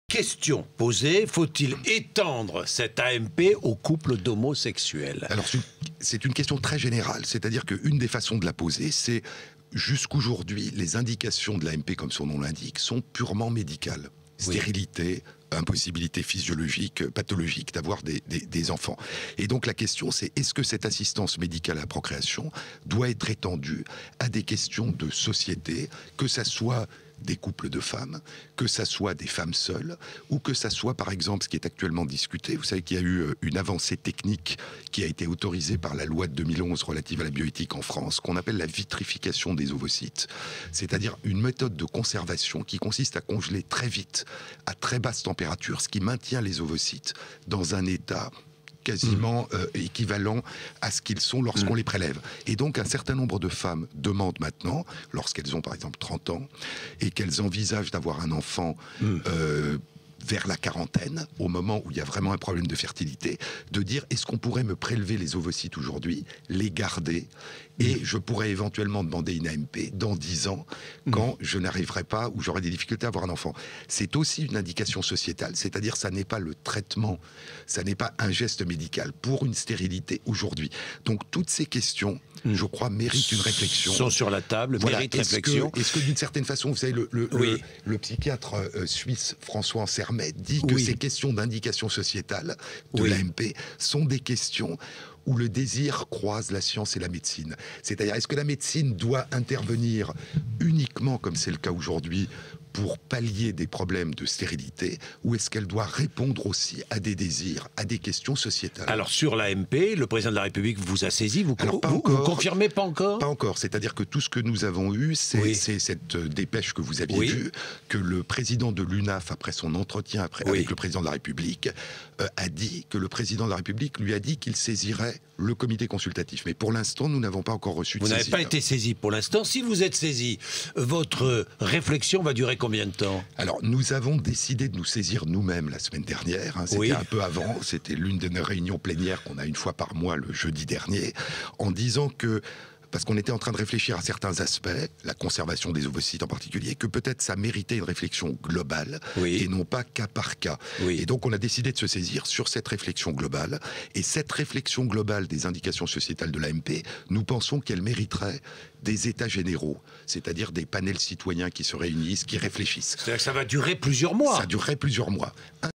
Question posée, faut-il étendre cette AMP aux couples d'homosexuels? Alors c'est une question très générale, c'est-à-dire qu'une des façons de la poser, c'est jusqu'aujourd'hui, les indications de l'AMP, comme son nom l'indique, sont purement médicales. Stérilité, impossibilité physiologique, pathologique d'avoir des enfants. Et donc la question c'est, est-ce que cette assistance médicale à la procréation doit être étendue à des questions de société, que ça soit des couples de femmes, que ça soit des femmes seules, ou que ça soit par exemple ce qui est actuellement discuté. Vous savez qu'il y a eu une avancée technique qui a été autorisée par la loi de 2011 relative à la bioéthique en France, qu'on appelle la vitrification des ovocytes, c'est-à-dire une méthode de conservation qui consiste à congeler très vite, à très basse température, ce qui maintient les ovocytes dans un état quasiment équivalent à ce qu'ils sont lorsqu'on les prélève. Et donc un certain nombre de femmes demandent maintenant, lorsqu'elles ont par exemple 30 ans, et qu'elles envisagent d'avoir un enfant vers la quarantaine, au moment où il y a vraiment un problème de fertilité, de dire, est-ce qu'on pourrait me prélever les ovocytes aujourd'hui, les garder, et je pourrais éventuellement demander une AMP dans 10 ans, quand je n'arriverai pas, ou j'aurai des difficultés à avoir un enfant. C'est aussi une indication sociétale, c'est-à-dire ça n'est pas le traitement, ça n'est pas un geste médical pour une stérilité aujourd'hui. Donc toutes ces questions, je crois, méritent une réflexion. Sont sur la table, méritent réflexion. Est-ce que d'une certaine façon, vous savez, le psychiatre suisse François Ansermet dit que ces questions d'indication sociétale de l'AMP sont des questions où le désir croise la science et la médecine. C'est-à-dire, est-ce que la médecine doit intervenir uniquement, comme c'est le cas aujourd'hui, pour pallier des problèmes de stérilité, ou est-ce qu'elle doit répondre aussi à des désirs, à des questions sociétales? Alors sur l'AMP, le président de la République vous a saisi, vous confirmez pas encore? Pas encore, c'est-à-dire que tout ce que nous avons eu, c'est cette dépêche que vous aviez vue, que le président de l'UNAF, après son entretien avec le président de la République, a dit que le président de la République lui a dit qu'il saisirait le comité consultatif. Mais pour l'instant, nous n'avons pas encore reçu de saisine. Vous n'avez pas été saisi pour l'instant. Si vous êtes saisi, votre réflexion va durer combien de temps? Alors, nous avons décidé de nous saisir nous-mêmes la semaine dernière. C'était un peu avant. C'était l'une de nos réunions plénières qu'on a une fois par mois le jeudi dernier, en disant que, parce qu'on était en train de réfléchir à certains aspects, la conservation des ovocytes en particulier, que peut-être ça méritait une réflexion globale et non pas cas par cas. Et donc on a décidé de se saisir sur cette réflexion globale. Et cette réflexion globale des indications sociétales de l'AMP, nous pensons qu'elle mériterait des états généraux, c'est-à-dire des panels citoyens qui se réunissent, qui réfléchissent. C'est-à-dire que ça va durer plusieurs mois. Ça durerait plusieurs mois.